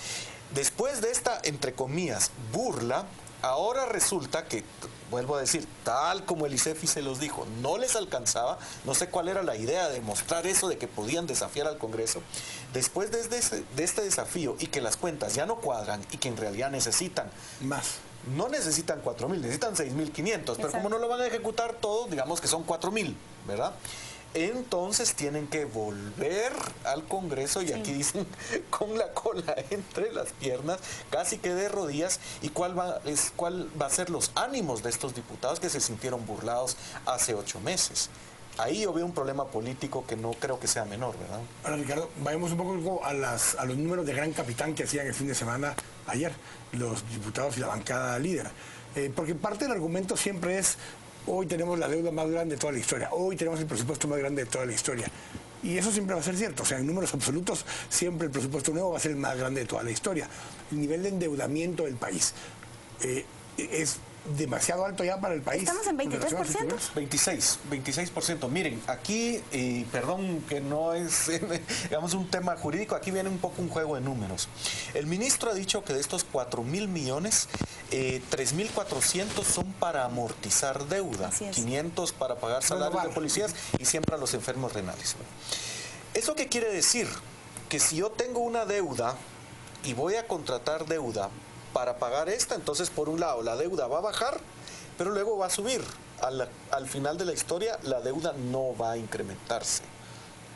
Después de esta, entre comillas, burla, ahora resulta que, vuelvo a decir, tal como el ICEFI se los dijo, no les alcanzaba, no sé cuál era la idea de mostrar eso, de que podían desafiar al Congreso. Después de este desafío, y que las cuentas ya no cuadran y que en realidad necesitan más. No necesitan 4.000, necesitan 6.500, pero como no lo van a ejecutar todo, digamos que son 4.000, ¿verdad? Entonces tienen que volver al Congreso, y aquí dicen con la cola entre las piernas, casi que de rodillas, y cuál va a ser los ánimos de estos diputados que se sintieron burlados hace 8 meses. Ahí yo veo un problema político que no creo que sea menor, ¿verdad? Ahora, Ricardo, vayamos un poco a los números de gran capitán que hacían el fin de semana ayer los diputados y la bancada líder. Porque parte del argumento siempre es: hoy tenemos la deuda más grande de toda la historia, hoy tenemos el presupuesto más grande de toda la historia. Y eso siempre va a ser cierto. O sea, en números absolutos, siempre el presupuesto nuevo va a ser el más grande de toda la historia. El nivel de endeudamiento del país es demasiado alto ya para el país. Estamos en 23%. 26%. Miren, aquí, perdón que no es, digamos, un tema jurídico, aquí viene un poco un juego de números. El ministro ha dicho que de estos 4.000 millones, 3.400 son para amortizar deuda, 500 para pagar salarios de policías y siempre a los enfermos renales. ¿Eso qué quiere decir? Que si yo tengo una deuda y voy a contratar deuda para pagar esta, entonces por un lado la deuda va a bajar, pero luego va a subir. Al final de la historia la deuda no va a incrementarse.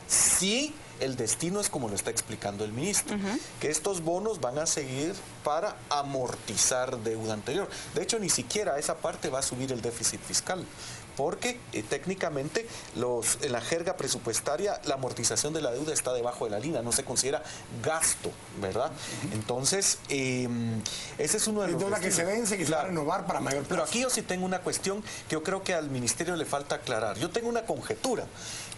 Sí, el destino es como lo está explicando el ministro, que estos bonos van a seguir para amortizar deuda anterior. De hecho, ni siquiera esa parte va a subir el déficit fiscal, porque técnicamente en la jerga presupuestaria la amortización de la deuda está debajo de la línea, no se considera gasto, ¿verdad? Entonces, ese es uno de los deuda que se vence, que se va a renovar para mayor plazo. Pero aquí yo sí tengo una cuestión que yo creo que al ministerio le falta aclarar. Yo tengo una conjetura,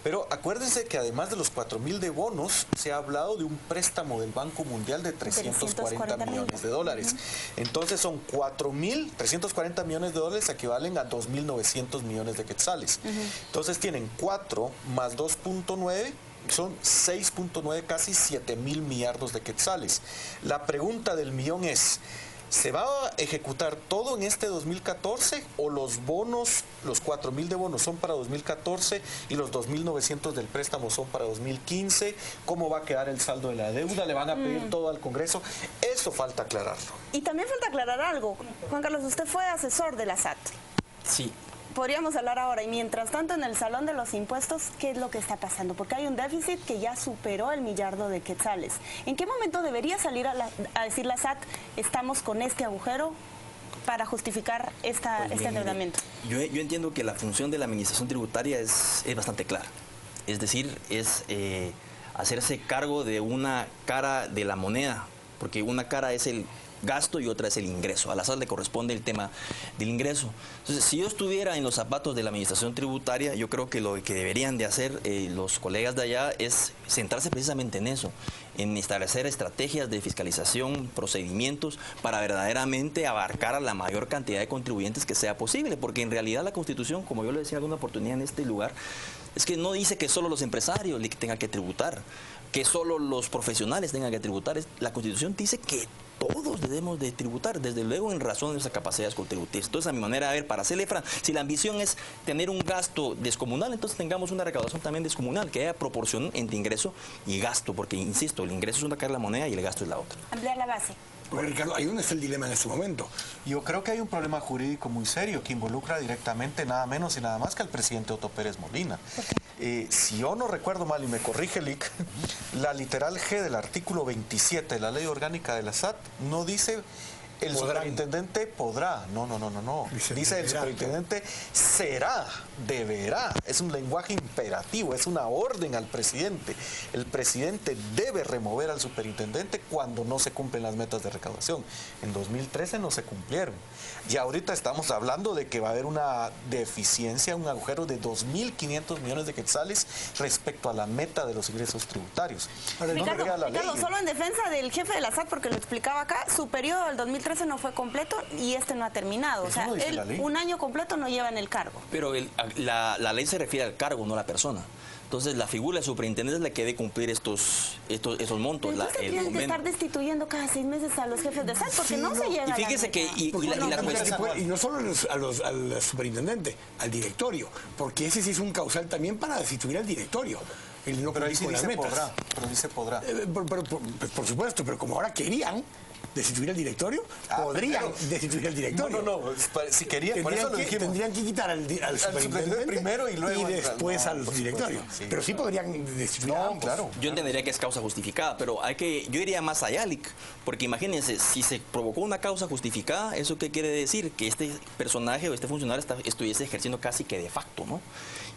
pero acuérdense que además de los 4.000 de bonos, se ha hablado de un préstamo del Banco Mundial de 340 millones de dólares. Entonces son 340 millones de dólares equivalen a 2.900 millones de quetzales. Entonces tienen 4 más 2.9, son 6.9, casi 7.000 millardos de quetzales. La pregunta del millón es: ¿se va a ejecutar todo en este 2014 o los bonos, los 4.000 de bonos son para 2014 y los 2.900 del préstamo son para 2015? ¿Cómo va a quedar el saldo de la deuda? ¿Le van a pedir todo al Congreso? Eso falta aclararlo. Y también falta aclarar algo. Juan Carlos, usted fue asesor de la SAT. Sí. Podríamos hablar ahora, y mientras tanto en el Salón de los Impuestos, ¿qué es lo que está pasando? Porque hay un déficit que ya superó el millardo de quetzales. ¿En qué momento debería salir a decir la SAT, estamos con este agujero para justificar este endeudamiento? Yo entiendo que la función de la administración tributaria es bastante clara. Es decir, es hacerse cargo de una cara de la moneda, porque una cara es el gasto y otra es el ingreso. A la SAT le corresponde el tema del ingreso. Entonces, si yo estuviera en los zapatos de la administración tributaria, yo creo que lo que deberían de hacer los colegas de allá es centrarse precisamente en eso, en establecer estrategias de fiscalización, procedimientos para verdaderamente abarcar a la mayor cantidad de contribuyentes que sea posible, porque en realidad la Constitución, como yo le decía en alguna oportunidad en este lugar, es que no dice que solo los empresarios tengan que tributar, que solo los profesionales tengan que tributar. La Constitución dice que todos debemos de tributar, desde luego en razón de nuestras capacidades contributivas. Entonces, a mi manera de ver, para hacerle si la ambición es tener un gasto descomunal, entonces tengamos una recaudación también descomunal, que haya proporción entre ingreso y gasto, porque, insisto, el ingreso es una cara de la moneda y el gasto es la otra. Ampliar la base. Porque, Ricardo, ¿ahí dónde está el dilema en este momento? Yo creo que hay un problema jurídico muy serio que involucra directamente nada menos y nada más que al presidente Otto Pérez Molina. Si yo no recuerdo mal, y me corrige Lic, la literal G del artículo 27 de la Ley Orgánica de la SAT no dice el superintendente podrá, no. Dice el superintendente será, deberá. Es un lenguaje imperativo, es una orden al presidente. El presidente debe remover al superintendente cuando no se cumplen las metas de recaudación. En 2013 no se cumplieron. Y ahorita estamos hablando de que va a haber una deficiencia, un agujero de 2.500 millones de quetzales respecto a la meta de los ingresos tributarios. Ricardo, solo en defensa del jefe de la SAT, porque lo explicaba acá, su periodo del 2013 no fue completo y este no ha terminado. O sea, él un año completo no lleva en el cargo. Pero la ley se refiere al cargo, no a la persona. Entonces, la figura del superintendente es la que debe cumplir esos montos. Entonces, tendrían que estar destituyendo cada 6 meses a los jefes de SAT, porque no se llega. Y fíjese que... Y no solo al superintendente, al directorio, porque ese sí es un causal también para destituir al directorio. No, pero ahí sí dice podrá. Por supuesto, pero como ahora querían destituir al directorio, podrían destituir al directorio. No, si querían, por eso lo dijimos. Tendrían que quitar al superintendente primero y luego después al directorio. Sí. Pero sí podrían destituir a ambos. Claro. Yo entendería que es causa justificada, pero yo iría más allá, Lic, porque imagínense, si se provocó una causa justificada, ¿eso qué quiere decir? Que este personaje o este funcionario estuviese ejerciendo casi que de facto, ¿no?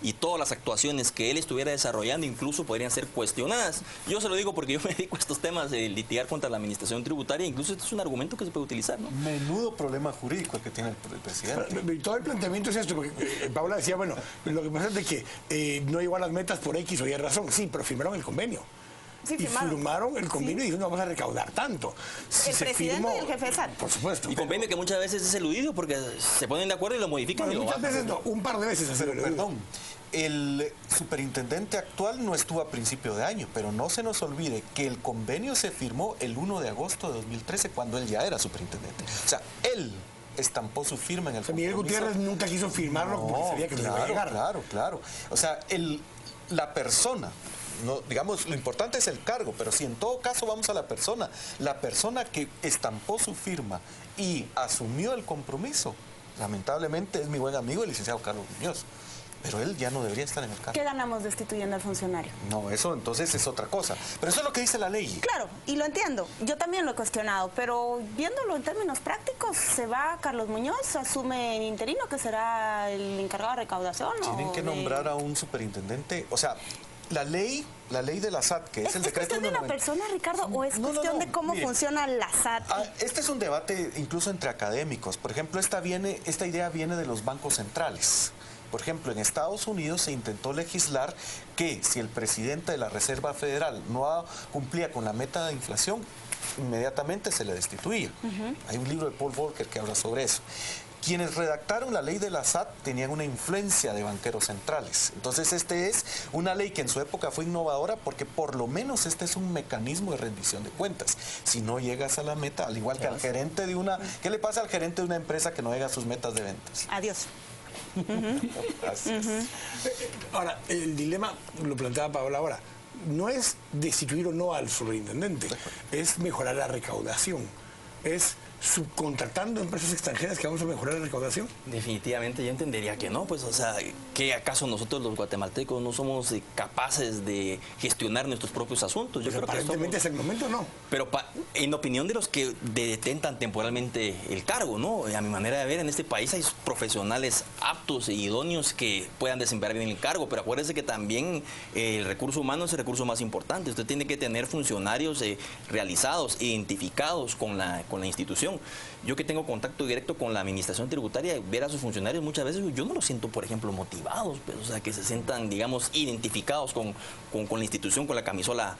y todas las actuaciones que él estuviera desarrollando incluso podrían ser cuestionadas. Yo se lo digo porque yo me dedico a estos temas de litigar contra la administración tributaria, incluso este es un argumento que se puede utilizar, ¿no? Menudo problema jurídico el que tiene el presidente. Y todo el planteamiento es esto, porque Paula decía, bueno, lo que pasa es de que no llegó a las metas por X o Y razón, sí, pero firmaron el convenio. Sí, y firmaron el convenio y dijeron, no vamos a recaudar tanto. Si el presidente y el jefe de SAT. Por supuesto. Y convenio que muchas veces es eludido porque se ponen de acuerdo y lo modifican. Bueno, y muchas veces no, un par de veces. Perdón, el superintendente actual no estuvo a principio de año, pero no se nos olvide que el convenio se firmó el 1 de agosto de 2013 cuando él ya era superintendente. O sea, él estampó su firma en el Miguel Gutiérrez nunca quiso firmarlo porque sabía que no iba a llegar. Claro. O sea, la persona... No, digamos, lo importante es el cargo, pero si en todo caso vamos a la persona que estampó su firma y asumió el compromiso, lamentablemente es mi buen amigo el licenciado Carlos Muñoz, pero él ya no debería estar en el cargo. ¿Qué ganamos destituyendo al funcionario? No, eso entonces es otra cosa, pero eso es lo que dice la ley. Claro, y lo entiendo, yo también lo he cuestionado, pero viéndolo en términos prácticos, se va Carlos Muñoz, asume en interino que será el encargado de recaudación. Tienen que nombrar a un superintendente, o sea... La ley de la SAT, que es el decreto... ¿Es cuestión de la persona, Ricardo, o es cuestión de cómo funciona la SAT? Este es un debate incluso entre académicos. Por ejemplo, esta idea viene de los bancos centrales. Por ejemplo, en Estados Unidos se intentó legislar que si el presidente de la Reserva Federal no cumplía con la meta de inflación, inmediatamente se le destituía. Hay un libro de Paul Volcker que habla sobre eso. Quienes redactaron la ley de la SAT tenían una influencia de banqueros centrales. Entonces, este es una ley que en su época fue innovadora porque por lo menos este es un mecanismo de rendición de cuentas. Si no llegas a la meta, al igual que al gerente de una... ¿Qué le pasa al gerente de una empresa que no llega a sus metas de ventas? Adiós. Ahora, el dilema lo planteaba Paola ahora. No es destituir o no al superintendente, es mejorar la recaudación. Es subcontratando empresas extranjeras que vamos a mejorar la recaudación. Definitivamente yo entendería que no, pues o sea, ¿que acaso nosotros los guatemaltecos no somos capaces de gestionar nuestros propios asuntos? Yo creo que aparentemente es el momento, ¿no? Pero en opinión de los que detentan temporalmente el cargo, ¿no? A mi manera de ver, en este país hay profesionales aptos e idóneos que puedan desempeñar bien el cargo, pero acuérdense que también el recurso humano es el recurso más importante. Usted tiene que tener funcionarios realizados, identificados con la institución. Yo que tengo contacto directo con la administración tributaria, ver a sus funcionarios muchas veces, yo no los siento, por ejemplo, motivados, pues, o sea, que se sientan, digamos, identificados con la institución, con la camisola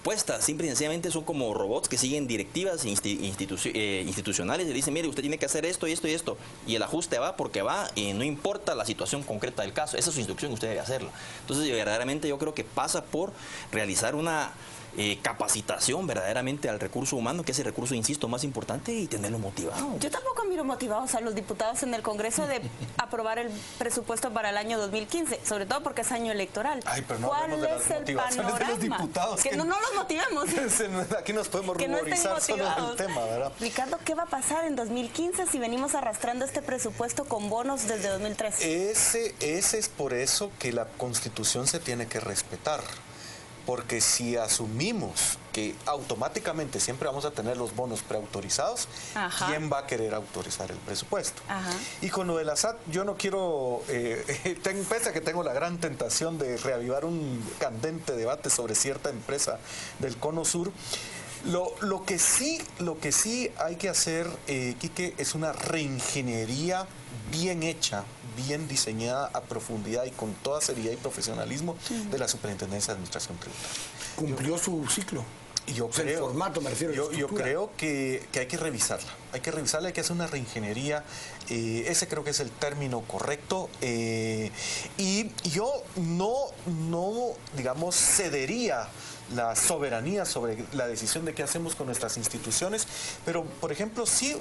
puesta. Simple y sencillamente son como robots que siguen directivas institucionales y dicen, mire, usted tiene que hacer esto y esto y esto, y el ajuste va porque va, y no importa la situación concreta del caso, esa es su instrucción, usted debe hacerla. Entonces, verdaderamente yo creo que pasa por realizar una capacitación verdaderamente al recurso humano, que es el recurso, insisto, más importante, y tenerlo motivado. Yo tampoco miro motivados a los diputados en el Congreso de aprobar el presupuesto para el año 2015, sobre todo porque es año electoral. Ay, pero no ¿Cuál es el panorama? De los diputados, que no los motivemos. Aquí nos podemos ruborizar solo del tema, ¿verdad? Ricardo, ¿qué va a pasar en 2015 si venimos arrastrando este presupuesto con bonos desde 2013? Ese es por eso que la Constitución se tiene que respetar. Porque si asumimos que automáticamente siempre vamos a tener los bonos preautorizados, ¿quién va a querer autorizar el presupuesto? Y con lo de la SAT, yo no quiero, pese a que tengo la gran tentación de reavivar un candente debate sobre cierta empresa del Cono Sur, lo que sí hay que hacer, Quique, es una reingeniería bien hecha, bien diseñada a profundidad y con toda seriedad y profesionalismo de la Superintendencia de Administración Tributaria. Cumplió su ciclo. Y yo creo, el formato, me refiero, yo creo que hay que revisarla. Hay que revisarla, hay que hacer una reingeniería. Ese creo que es el término correcto. Y yo no, digamos, cedería la soberanía sobre la decisión de qué hacemos con nuestras instituciones, pero, por ejemplo, sí...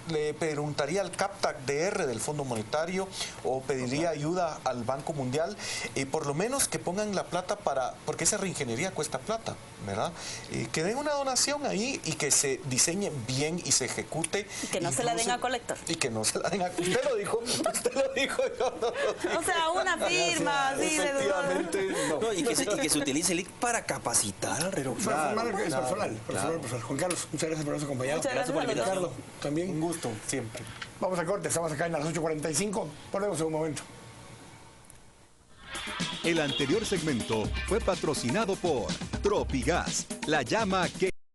le preguntaría al CAPTAC-DR del Fondo Monetario o pediría ayuda al Banco Mundial, por lo menos que pongan la plata porque esa reingeniería cuesta plata, ¿verdad? Que den una donación ahí y que se diseñe bien y se ejecute. Y que no se la den a Colector. Y que no se la den a... Usted lo dijo. O sea, una firma así de... Efectivamente, no, y que se utilice el IC para capacitar. Pero para formar el personal. Juan Carlos, muchas gracias por habernos acompañado. Muchas gracias por la invitación. Ricardo, también. Un gusto, siempre. Vamos a corte, estamos acá en las 8:45. Volvemos en un momento. El anterior segmento fue patrocinado por Tropigas, la llama que